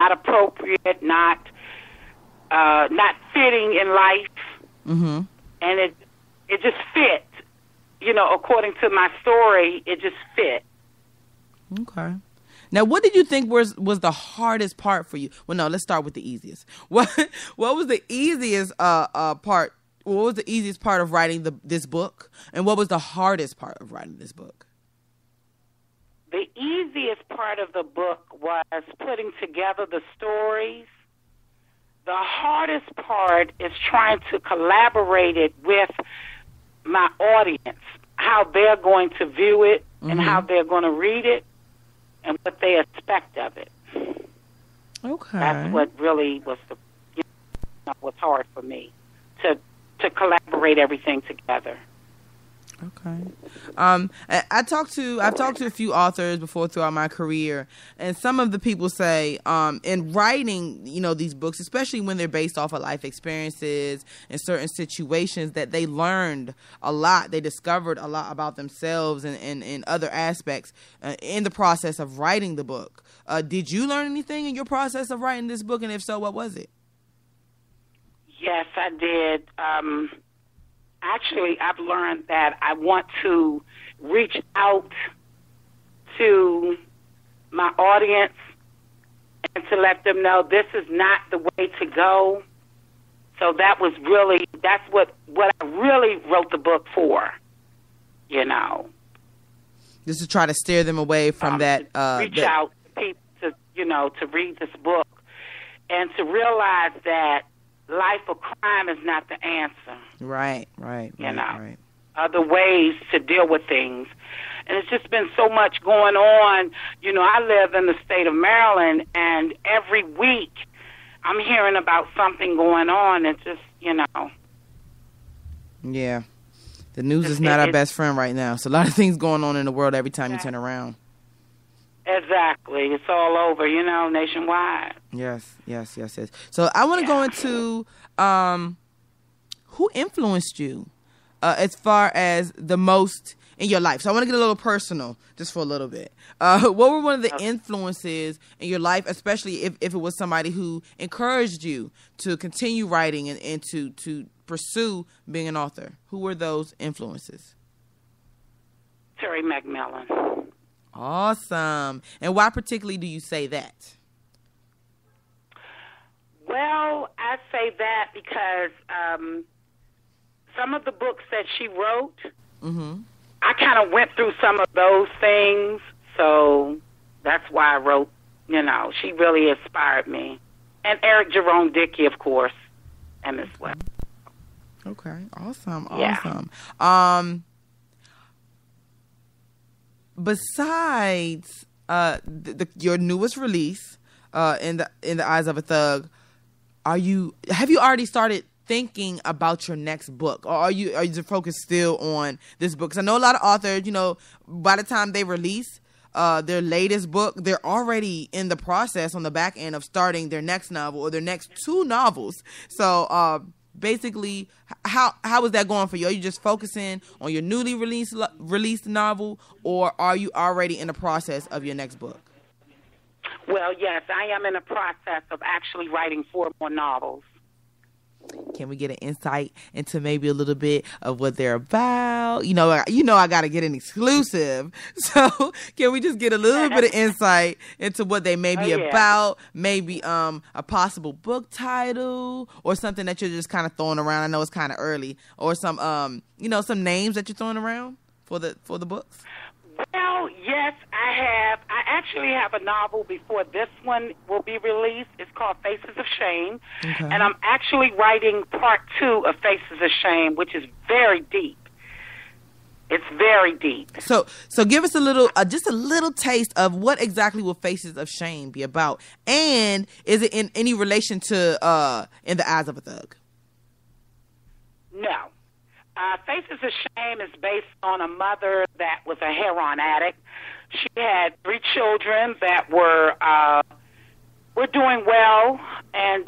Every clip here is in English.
not appropriate, not fitting in life, Mm-hmm. and it just fit. According to my story, it just fit. Okay. Now, what did you think was the hardest part for you? Well, no, let's start with the easiest. What was the easiest part? What was the easiest part of writing this book, and what was the hardest part of writing this book? The easiest part of the book was putting together the stories. The hardest part is trying to collaborate it with my audience, how they're going to view it, Mm-hmm. and how they're going to read it, and what they expect of it. Okay. That's what really was what's hard for me, to collaborate everything together. Okay. I've talked to a few authors before throughout my career, and some of the people say, in writing, these books, especially when they're based off of life experiences and certain situations, that they learned a lot. They discovered a lot about themselves and other aspects in the process of writing the book. Did you learn anything in your process of writing this book? And if so, what was it? Yes, I did. Actually, I've learned that I want to reach out to my audience and to let them know this is not the way to go. So that's what I really wrote the book for, Just to try to steer them away from that. Reach out to people to read this book and to realize that life of crime is not the answer. Right. Other ways to deal with things. And it's just been so much going on. I live in the state of Maryland, and every week I'm hearing about something going on. It's just, Yeah. The news is not our best friend right now. So a lot of things going on in the world every time you turn around. Exactly. It's all over, nationwide. Yes. So I want to go into who influenced you as far as the most in your life. So I want to get a little personal just for a little bit. What were one of the influences in your life, especially if it was somebody who encouraged you to continue writing and to pursue being an author? Who were those influences? Terry McMillan. Awesome. And why particularly do you say that? Well, I say that because some of the books that she wrote, Mm-hmm. I kind of went through some of those things, so that's why I wrote, she really inspired me. And Eric Jerome Dickey, of course, and as well. Okay, awesome. Yeah. Besides your newest release, in the Eyes of a Thug, have you already started thinking about your next book, or are you focused still on this book? Because I know a lot of authors, by the time they release their latest book, they're already in the process on the back end of starting their next novel or their next two novels. So basically, how is that going for you? Are you just focusing on your newly released novel, or are you already in the process of your next book? Well, yes, I am in the process of actually writing 4 more novels. Can we get an insight into maybe a little bit of what they're about? I got to get an exclusive. So can we just get a little bit of insight into what they may be about? Maybe a possible book title or something that you're just kind of throwing around. I know it's kind of early, or some some names that you're throwing around for the books. Well, yes, I have. I actually have a novel before this one will be released. It's called Faces of Shame. Okay. And I'm actually writing part 2 of Faces of Shame, which is very deep. It's very deep. So give us just a little taste of what exactly will Faces of Shame be about. And is it in any relation to In the Eyes of a Thug? No. Faces of Shame is based on a mother that was a heroin addict. She had 3 children that were doing well, and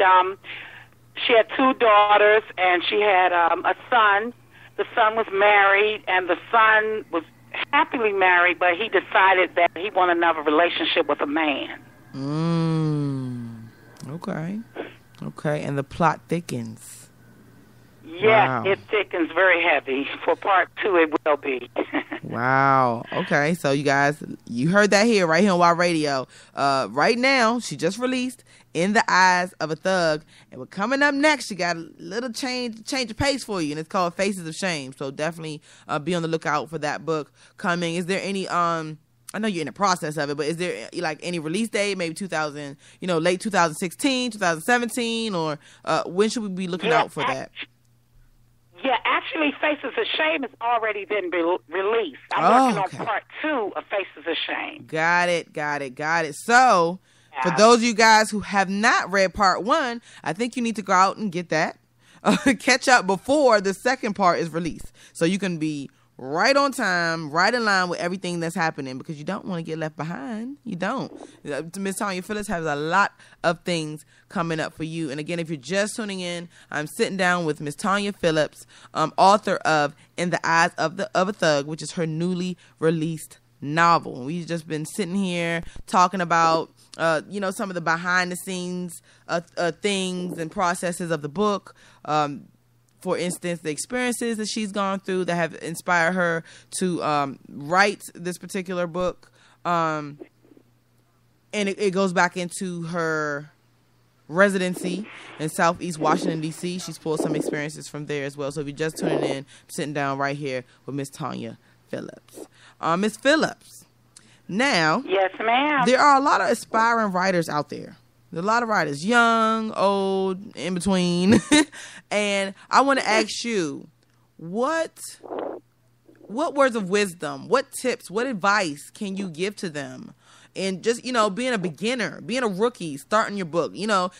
she had 2 daughters, and she had a son. The son was married, and the son was happily married, but he decided that he wanted another relationship with a man. Okay. Okay, and the plot thickens. Yes, Wow. it thickens very heavy. For part 2, it will be. Wow. Okay, so you guys, you heard that here, right here on Wild Radio. Right now, she just released In the Eyes of a Thug, and we're coming up next. She got a little change of pace for you, and it's called Faces of Shame. So definitely be on the lookout for that book coming. Is there any I know you're in the process of it, but is there like any release date? Maybe late 2016, 2017, or when should we be looking out for that? Yeah, actually, Faces of Shame has already been released. I'm working on part 2 of Faces of Shame. Got it. So, for those of you guys who have not read part 1, I think you need to go out and get that. Catch up before the second part is released. So you can be right on time, right in line with everything that's happening, because you don't want to get left behind. You don't. Miss Tonya Phillips has a lot of things coming up for you. And again, if you're just tuning in, I'm sitting down with Miss Tonya Phillips, author of In the Eyes of a Thug, which is her newly released novel. And we've just been sitting here talking about some of the behind the scenes things and processes of the book. For instance, the experiences that she's gone through that have inspired her to write this particular book. And it goes back into her residency in Southeast Washington, D.C. She's pulled some experiences from there as well. So if you're just tuning in, I'm sitting down right here with Miss Tonya Phillips. Miss Phillips, now, yes, ma'am. There are a lot of aspiring writers out there. There's a lot of writers, young, old, in between. And I want to ask you, what words of wisdom, what tips, what advice can you give to them? And just, being a beginner, being a rookie, starting your book.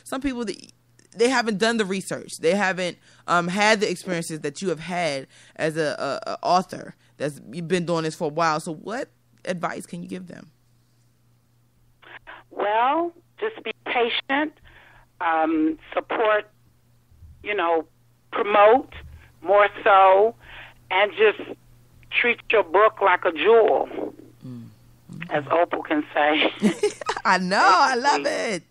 Some people, they haven't done the research. They haven't had the experiences that you have had as a author. You've been doing this for a while. So what advice can you give them? Well, just be patient, support, promote more so, and just treat your book like a jewel, as Opal can say. I know, I love it.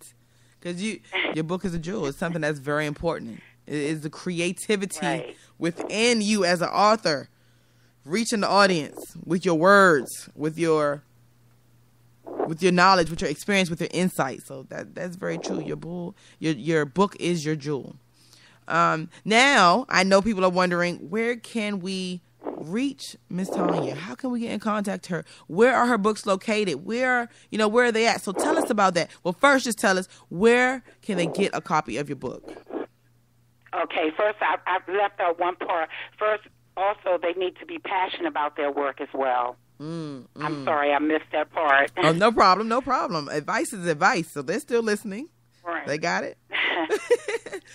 Because your book is a jewel. It's something that's very important. It is the creativity within you as an author, reaching the audience with your words, with your knowledge, with your experience, with your insight. So that's very true. Your book is your jewel. Now, I know people are wondering, where can we reach Miss Tonya? How can we get in contact with her? Where are her books located? Where are they at? So tell us about that. Well, first, just tell us, where can they get a copy of your book? Okay, first, I've left out one part. First, also, they need to be passionate about their work as well. I'm sorry, I missed that part. Oh, no problem. Advice is advice, so they're still listening. Right. They got it?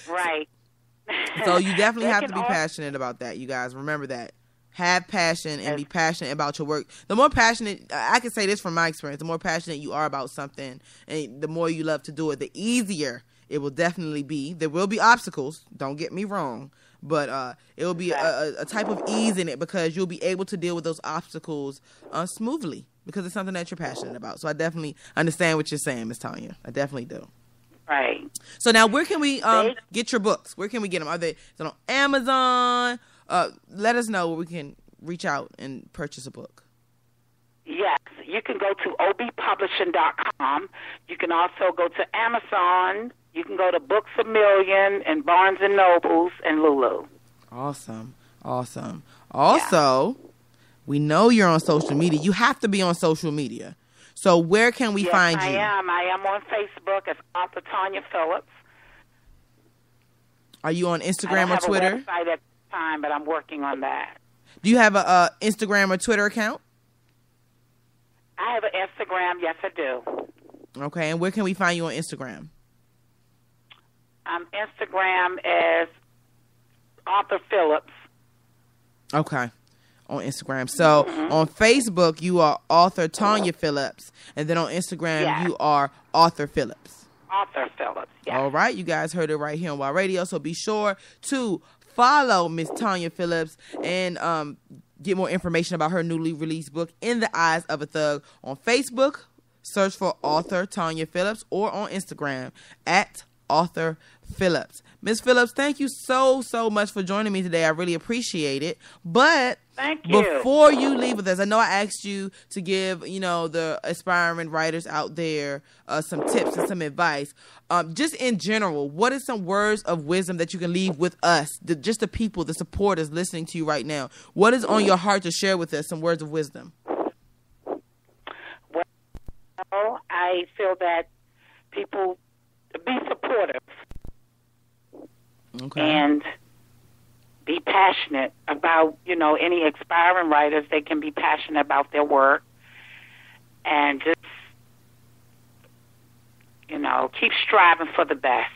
Right. So you definitely have to be passionate about that, you guys. Remember that. Have passion and be passionate about your work. The more passionate, I can say this from my experience, the more passionate you are about something and the more you love to do it, the easier it will definitely be. There will be obstacles, don't get me wrong, but it will be a type of ease in it because you'll be able to deal with those obstacles smoothly because it's something that you're passionate about. So I definitely understand what you're saying, Ms. Tonya. I definitely do. Right. So now where can we get your books? Where can we get them? Is it on Amazon? Let us know where we can reach out and purchase a book. Yes, you can go to obpublishing.com. You can also go to Amazon. You can go to Books A Million and Barnes & Nobles and Lulu. Awesome. Also, we know you're on social media. You have to be on social media. So where can we find you? I am on Facebook as author Tonya Phillips. Are you on Instagram or Twitter? I don't have a website at the time, but I'm working on that. Do you have a Instagram or Twitter account? I have an Instagram. Yes, I do. Okay, and where can we find you on Instagram? Instagram is author Phillips. Okay, on Instagram. So on Facebook, you are author Tonya Phillips, and then on Instagram, you are author Phillips. Author Phillips, yes. All right, you guys heard it right here on Wild Radio, so be sure to follow Miss Tonya Phillips and get more information about her newly released book, In the Eyes of a Thug, on Facebook. Search for author Tonya Phillips, or on Instagram at author Phillips. Miss Phillips, thank you so much for joining me today. I really appreciate it. But thank you. Before you leave with us, I know I asked you to give, the aspiring writers out there some tips and some advice. Just in general, what is some words of wisdom that you can leave with us, just the people, the supporters listening to you right now? What is on your heart to share with us, some words of wisdom? Well, I feel that people be supportive. Okay. And be passionate about, any aspiring writers. They can be passionate about their work and just, keep striving for the best.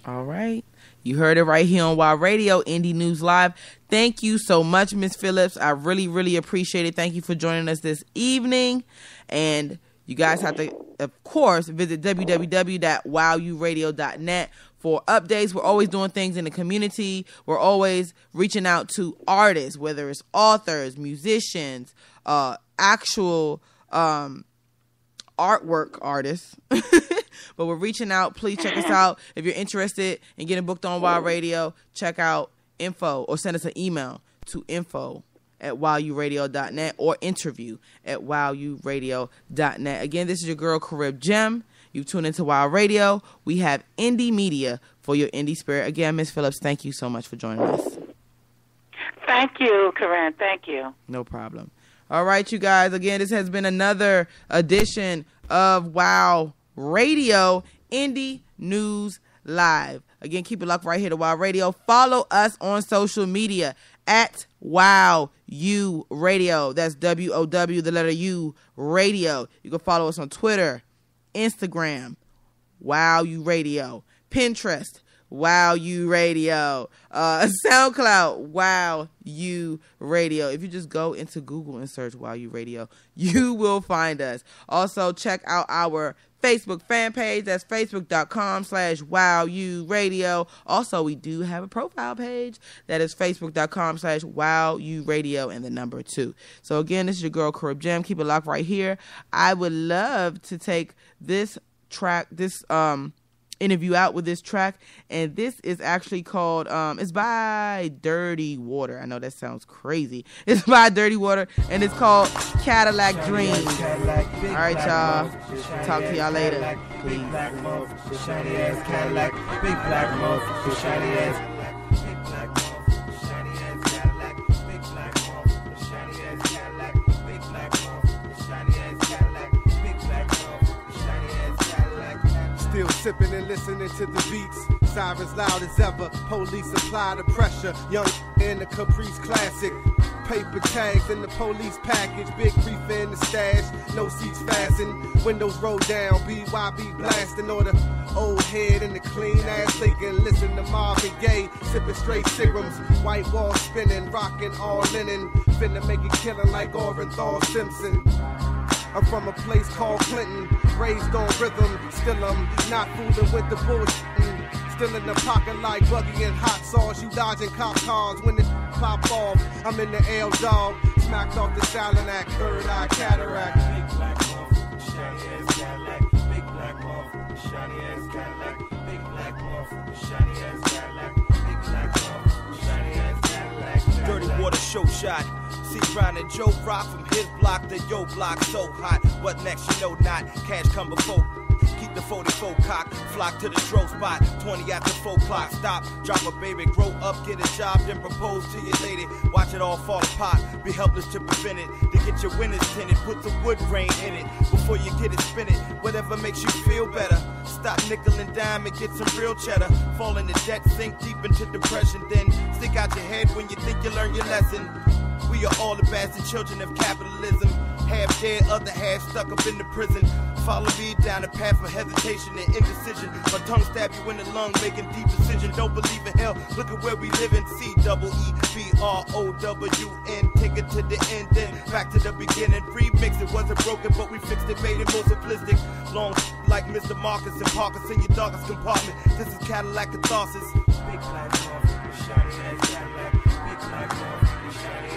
All right. You heard it right here on Wild Radio, Indie News Live. Thank you so much, Miss Phillips. I really appreciate it. Thank you for joining us this evening. And you guys have to, of course, visit www.wowuradio.net for updates. We're always doing things in the community. We're always reaching out to artists, whether it's authors, musicians, actual artwork artists. But we're reaching out. Please check us out. If you're interested in getting booked on Wild Radio, check out info or send us an email to info@wowuradio.net or interview@wowuradio.net. Again, this is your girl, Carib Gem. You've tuned into Wild Radio. We have indie media for your indie spirit. Again, Ms. Phillips, thank you so much for joining us. Thank you, Corinne. Thank you. No problem. All right, you guys. Again, this has been another edition of Wild Radio, Indie News Live. Again, keep it locked right here to Wild Radio. Follow us on social media at Wow U Radio. That's WOW, the letter U, Radio. You can follow us on Twitter, Instagram, Wow U Radio, Pinterest, Wow U Radio, SoundCloud, Wow U Radio. If you just go into Google and search Wow U Radio, you will find us. Also, check out our Facebook fan page. That's facebook.com/WowURadio. Also, we do have a profile page. That is facebook.com/WowURadio and the number 2. So again, this is your girl, Carib Gem. Keep it locked right here. I would love to take this track, this interview out with this track, and this is actually called it's by Dirty Water. I know that sounds crazy. It's by Dirty Water, and it's called Cadillac Dreams. All right, y'all, talk to y'all later. Please. Still sipping and listening to the beats. Sirens loud as ever. Police apply the pressure. Young in the Caprice Classic. Paper tags in the police package. Big reefer in the stash. No seats fastened. Windows rolled down. BYB blasting. Or the old head in the clean ass Lincoln. Listen to Marvin Gaye. Sipping straight Seagrams. White wall spinning. Rocking all linen. Finna make it killing like Orenthal Simpson. I'm from a place called Clinton, raised on rhythm. Still I'm not fooling with the bullshit. Still in the pocket like Buggy and hot sauce. You dodging cop cars when it pop off. I'm in the L dog, smacked off the silent act, third eye cataract. Big black moth, shiny ass Cadillac. Big black moth, shiny ass Cadillac. Big black moth, shiny ass Cadillac. Big black moth, shiny ass Cadillac. Dirty Water show shot. See Brown and Joe Rock from his block to your block, so hot. What next? You know not. Cash come before. Keep the 44 cock. Flock to the dro spot. 20 after 4 o'clock. Stop. Drop a baby. Grow up. Get a job. Then propose to your lady. Watch it all fall apart. Be helpless to prevent it. To get your winners tinted. Put the wood grain in it. Before you get it, spin it. Whatever makes you feel better. Stop nickel and dime and get some real cheddar. Fall into debt. Sink deep into depression. Then stick out your head when you think you learn your lesson. We are all the bastard children of capitalism. Half dead, other half stuck up in the prison. Follow me down the path of hesitation and indecision. My tongue stab you in the lung, making deep decisions. Don't believe in hell, look at where we live in. CEEBROWN. Take it to the end, then back to the beginning. Remix it, wasn't broken, but we fixed it, made it more simplistic. Long like Mr. Marcus and Parkus in your darkest compartment. This is Cadillac catharsis. Big black moth, shiny ass Cadillac. Big black moth, shiny